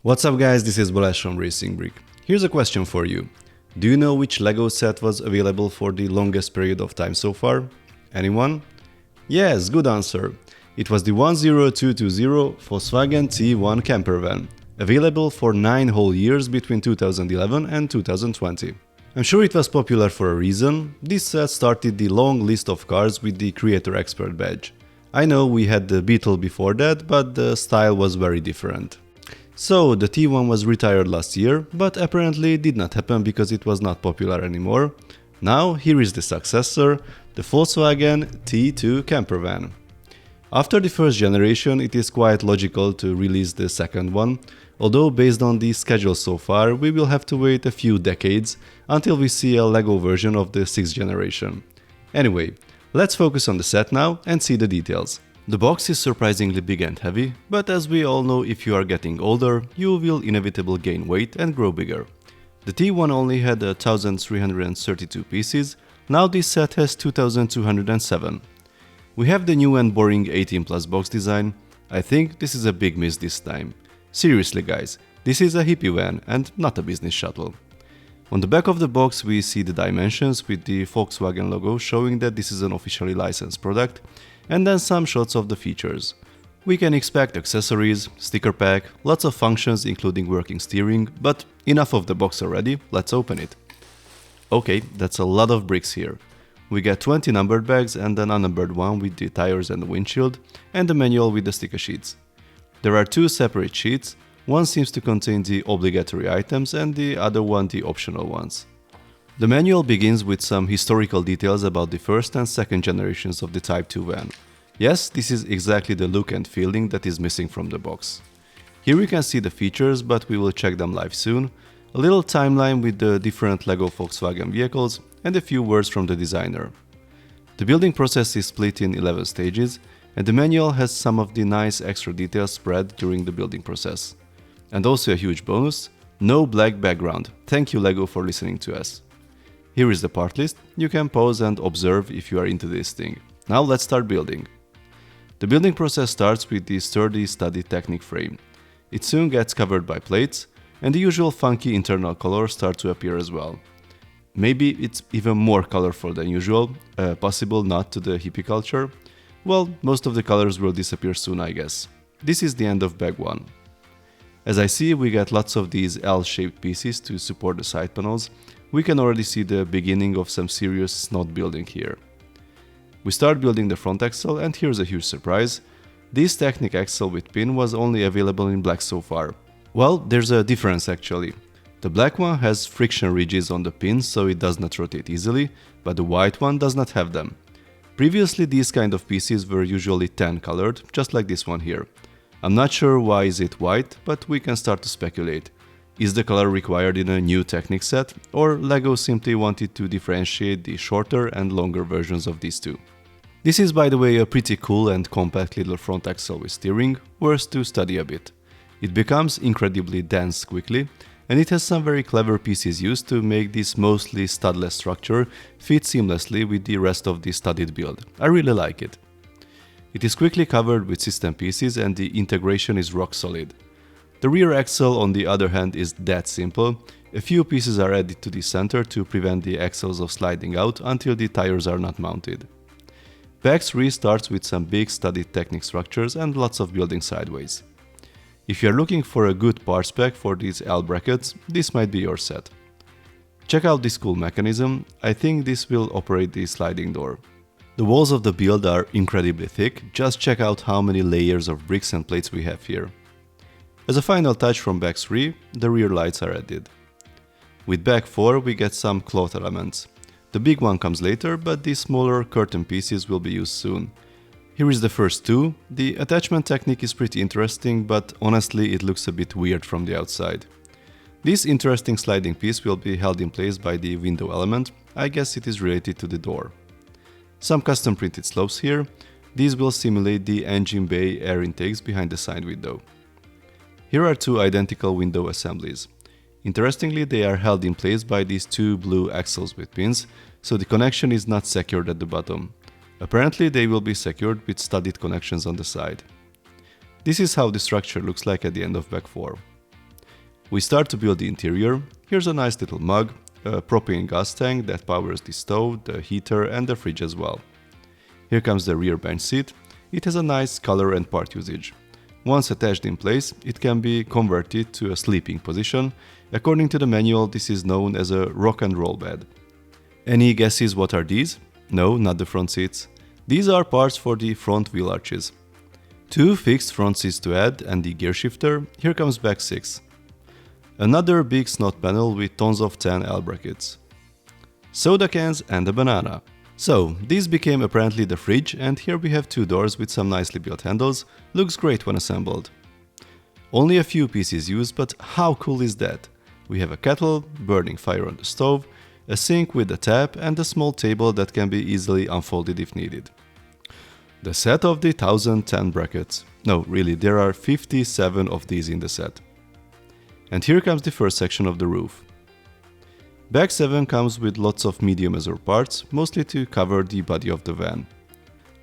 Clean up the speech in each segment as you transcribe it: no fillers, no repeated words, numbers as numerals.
What's up guys, this is Balázs from RacingBrick. Here's a question for you. Do you know which LEGO set was available for the longest period of time so far? Anyone? Yes, good answer. It was the 10220 Volkswagen T1 Camper van, available for 9 whole years between 2011 and 2020. I'm sure it was popular for a reason. This set started the long list of cars with the Creator Expert badge. I know we had the Beetle before that, but the style was very different. So, the T1 was retired last year, but apparently did not happen because it was not popular anymore. Now, here is the successor, the Volkswagen T2 Camper van. After the first generation, it is quite logical to release the second one, although based on the schedule so far, we will have to wait a few decades until we see a LEGO version of the 6th generation. Anyway, let's focus on the set now and see the details. The box is surprisingly big and heavy, but as we all know, if you are getting older, you will inevitably gain weight and grow bigger. The T1 only had 1332 pieces, now this set has 2207. We have the new and boring 18 plus box design. I think this is a big miss this time. Seriously guys, this is a hippie van and not a business shuttle. On the back of the box we see the dimensions with the Volkswagen logo showing that this is an officially licensed product, and then some shots of the features. We can expect accessories, sticker pack, lots of functions including working steering, but enough of the box already, let's open it. Okay, that's a lot of bricks here. We get 20 numbered bags and an unnumbered one with the tires and the windshield, and the manual with the sticker sheets. There are two separate sheets, one seems to contain the obligatory items and the other one the optional ones. The manual begins with some historical details about the first and second generations of the Type 2 van. Yes, this is exactly the look and feeling that is missing from the box. Here we can see the features, but we will check them live soon, a little timeline with the different LEGO Volkswagen vehicles, and a few words from the designer. The building process is split in 11 stages, and the manual has some of the nice extra details spread during the building process. And also a huge bonus, no black background. Thank you LEGO for listening to us. Here is the part list, you can pause and observe if you are into this thing. Now let's start building. The building process starts with the sturdy studded Technic frame. It soon gets covered by plates, and the usual funky internal colors start to appear as well. Maybe it's even more colorful than usual, possible nod to the hippie culture. Well, most of the colors will disappear soon I guess. This is the end of bag 1. As I see, we get lots of these L-shaped pieces to support the side panels. We can already see the beginning of some serious snot building here. We start building the front axle, and here's a huge surprise. This Technic axle with pin was only available in black so far. Well, there's a difference actually. The black one has friction ridges on the pins so it does not rotate easily, but the white one does not have them. Previously these kind of pieces were usually tan colored, just like this one here. I'm not sure why is it white, but we can start to speculate. Is the color required in a new Technic set, or LEGO simply wanted to differentiate the shorter and longer versions of these two? This is by the way a pretty cool and compact little front axle with steering, worth to study a bit. It becomes incredibly dense quickly, and it has some very clever pieces used to make this mostly studless structure fit seamlessly with the rest of the studded build. I really like it. It is quickly covered with system pieces and the integration is rock solid. The rear axle on the other hand is that simple. A few pieces are added to the center to prevent the axles of sliding out until the tires are not mounted. Bag 3 starts with some big studded Technic structures and lots of building sideways. If you are looking for a good part spec for these L brackets, this might be your set. Check out this cool mechanism, I think this will operate the sliding door. The walls of the build are incredibly thick, just check out how many layers of bricks and plates we have here. As a final touch from bag 3, the rear lights are added. With bag 4 we get some cloth elements. The big one comes later, but these smaller curtain pieces will be used soon. Here is the first two. The attachment technique is pretty interesting, but honestly it looks a bit weird from the outside. This interesting sliding piece will be held in place by the window element, I guess it is related to the door. Some custom printed slopes here, these will simulate the engine bay air intakes behind the side window. Here are two identical window assemblies. Interestingly, they are held in place by these two blue axles with pins, so the connection is not secured at the bottom. Apparently they will be secured with studded connections on the side. This is how the structure looks like at the end of bag 4. We start to build the interior. Here's a nice little mug, a propane gas tank that powers the stove, the heater and the fridge as well. Here comes the rear bench seat. It has a nice color and part usage. Once attached in place, it can be converted to a sleeping position. According to the manual, this is known as a rock and roll bed. Any guesses what are these? No, not the front seats. These are parts for the front wheel arches. 2 fixed front seats to add and the gear shifter. Here comes back 6. Another big snot panel with tons of 10 L brackets. Soda cans and a banana. So, this became apparently the fridge, and here we have 2 doors with some nicely built handles. Looks great when assembled. Only a few pieces used, but how cool is that? We have a kettle, burning fire on the stove, a sink with a tap and a small table that can be easily unfolded if needed. The set of the 1010 brackets. No, really, there are 57 of these in the set. And here comes the first section of the roof. Bag 7 comes with lots of medium measure parts, mostly to cover the body of the van.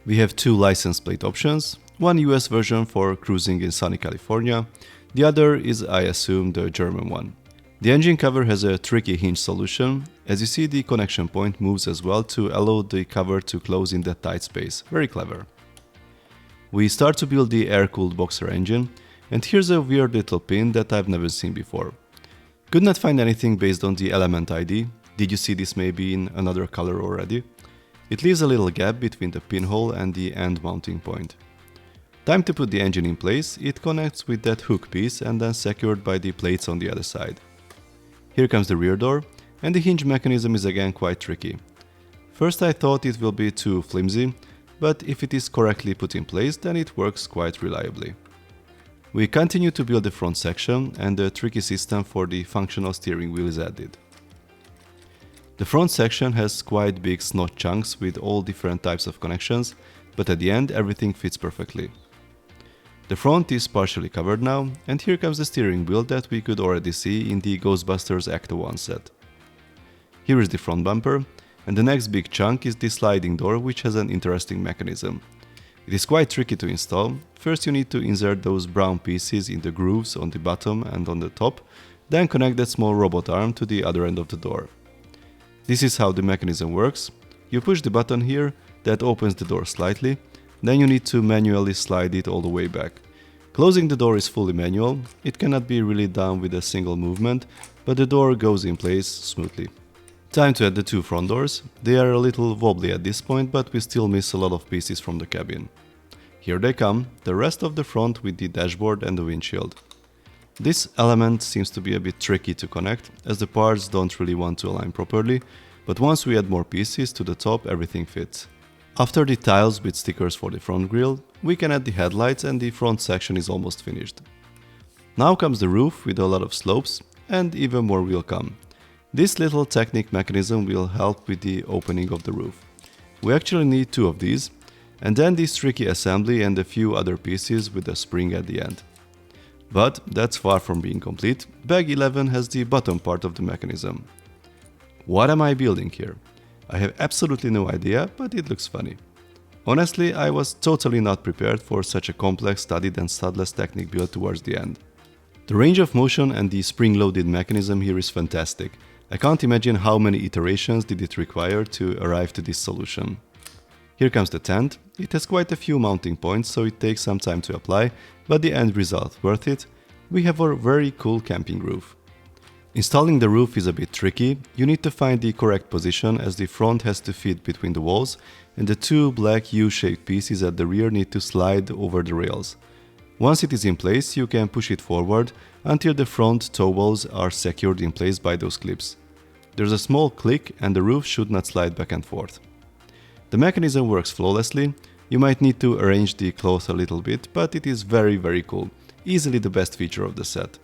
We have 2 license plate options, one US version for cruising in sunny California, the other is, I assume, the German one. The engine cover has a tricky hinge solution. As you see, the connection point moves as well to allow the cover to close in that tight space. Very clever. We start to build the air-cooled boxer engine, and here's a weird little pin that I've never seen before. Could not find anything based on the element ID. Did you see this maybe in another color already? It leaves a little gap between the pinhole and the end mounting point. Time to put the engine in place. It connects with that hook piece and then secured by the plates on the other side. Here comes the rear door, and the hinge mechanism is again quite tricky. First I thought it will be too flimsy, but if it is correctly put in place, then it works quite reliably. We continue to build the front section, and the tricky system for the functional steering wheel is added. The front section has quite big snot chunks with all different types of connections, but at the end everything fits perfectly. The front is partially covered now, and here comes the steering wheel that we could already see in the Ghostbusters Act 1 set. Here is the front bumper, and the next big chunk is the sliding door, which has an interesting mechanism. It is quite tricky to install. First you need to insert those brown pieces in the grooves on the bottom and on the top, then connect that small robot arm to the other end of the door. This is how the mechanism works. You push the button here, that opens the door slightly, then you need to manually slide it all the way back. Closing the door is fully manual. It cannot be really done with a single movement, but the door goes in place smoothly. Time to add the 2 front doors. They are a little wobbly at this point, but we still miss a lot of pieces from the cabin. Here they come, the rest of the front with the dashboard and the windshield. This element seems to be a bit tricky to connect, as the parts don't really want to align properly, but once we add more pieces to the top, everything fits. After the tiles with stickers for the front grille, we can add the headlights and the front section is almost finished. Now comes the roof with a lot of slopes, and even more will come. This little Technic mechanism will help with the opening of the roof. We actually need 2 of these, and then this tricky assembly and a few other pieces with a spring at the end. But that's far from being complete. Bag 11 has the bottom part of the mechanism. What am I building here? I have absolutely no idea, but it looks funny. Honestly, I was totally not prepared for such a complex, studied and studless Technic build towards the end. The range of motion and the spring-loaded mechanism here is fantastic. I can't imagine how many iterations did it require to arrive to this solution. Here comes the tent. It has quite a few mounting points, so it takes some time to apply, but the end result worth it. We have a very cool camping roof. Installing the roof is a bit tricky. You need to find the correct position, as the front has to fit between the walls, and the 2 black U-shaped pieces at the rear need to slide over the rails. Once it is in place, you can push it forward until the front toe walls are secured in place by those clips. There's a small click and the roof should not slide back and forth. The mechanism works flawlessly. You might need to arrange the cloth a little bit, but it is very cool. Easily the best feature of the set.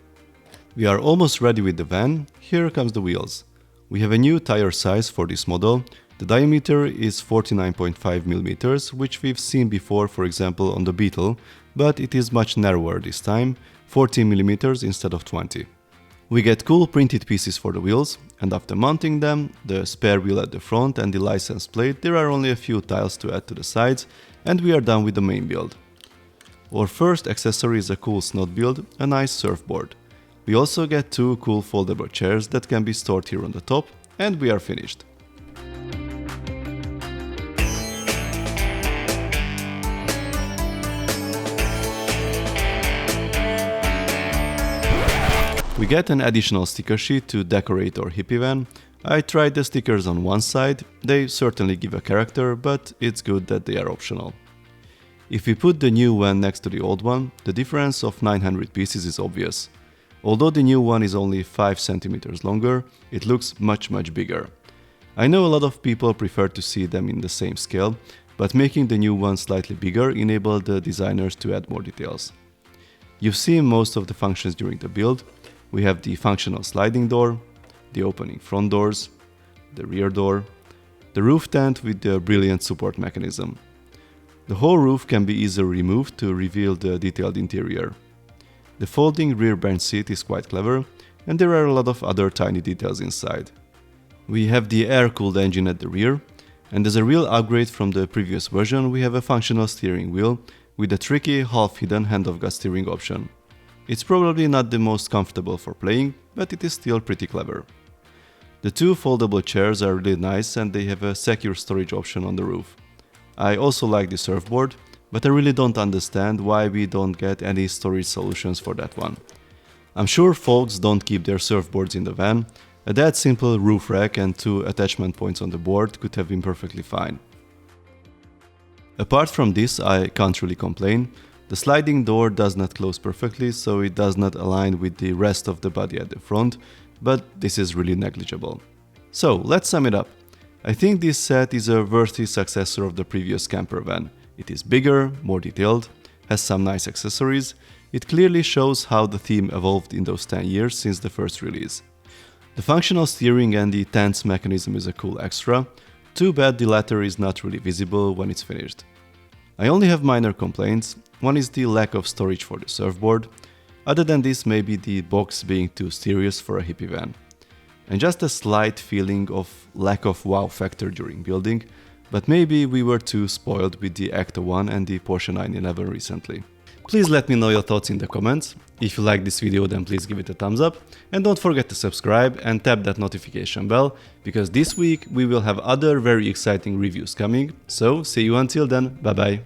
We are almost ready with the van. Here comes the wheels. We have a new tire size for this model. The diameter is 49.5 mm, which we've seen before, for example on the Beetle, but it is much narrower this time, 14 mm instead of 20. We get cool printed pieces for the wheels, and after mounting them, the spare wheel at the front and the license plate, there are only a few tiles to add to the sides, and we are done with the main build. Our first accessory is a cool snot build, a nice surfboard. We also get two cool foldable chairs that can be stored here on the top, and we are finished. We get an additional sticker sheet to decorate our hippie van. I tried the stickers on one side, they certainly give a character, but it's good that they are optional. If we put the new van next to the old one, the difference of 900 pieces is obvious. Although the new one is only 5 cm longer, it looks much bigger. I know a lot of people prefer to see them in the same scale, but making the new one slightly bigger enabled the designers to add more details. You've seen most of the functions during the build. We have the functional sliding door, the opening front doors, the rear door, the roof tent with the brilliant support mechanism. The whole roof can be easily removed to reveal the detailed interior. The folding rear bench seat is quite clever, and there are a lot of other tiny details inside. We have the air-cooled engine at the rear, and as a real upgrade from the previous version, we have a functional steering wheel with a tricky half-hidden hand-of-God steering option. It's probably not the most comfortable for playing, but it is still pretty clever. The two foldable chairs are really nice and they have a secure storage option on the roof. I also like the surfboard, but I really don't understand why we don't get any storage solutions for that one. I'm sure folks don't keep their surfboards in the van. A that simple roof rack and two attachment points on the board could have been perfectly fine. Apart from this, I can't really complain. The sliding door does not close perfectly, so it does not align with the rest of the body at the front, but this is really negligible. So let's sum it up. I think this set is a worthy successor of the previous camper van. It is bigger, more detailed, has some nice accessories. It clearly shows how the theme evolved in those 10 years since the first release. The functional steering and the tense mechanism is a cool extra. Too bad the latter is not really visible when it's finished. I only have minor complaints. One is the lack of storage for the surfboard. Other than this, maybe the box being too serious for a hippie van. And just a slight feeling of lack of wow factor during building, but maybe we were too spoiled with the Acto 1 and the Porsche 911 recently. Please let me know your thoughts in the comments. If you like this video, then please give it a thumbs up and don't forget to subscribe and tap that notification bell, because this week we will have other very exciting reviews coming. So see you until then, bye bye.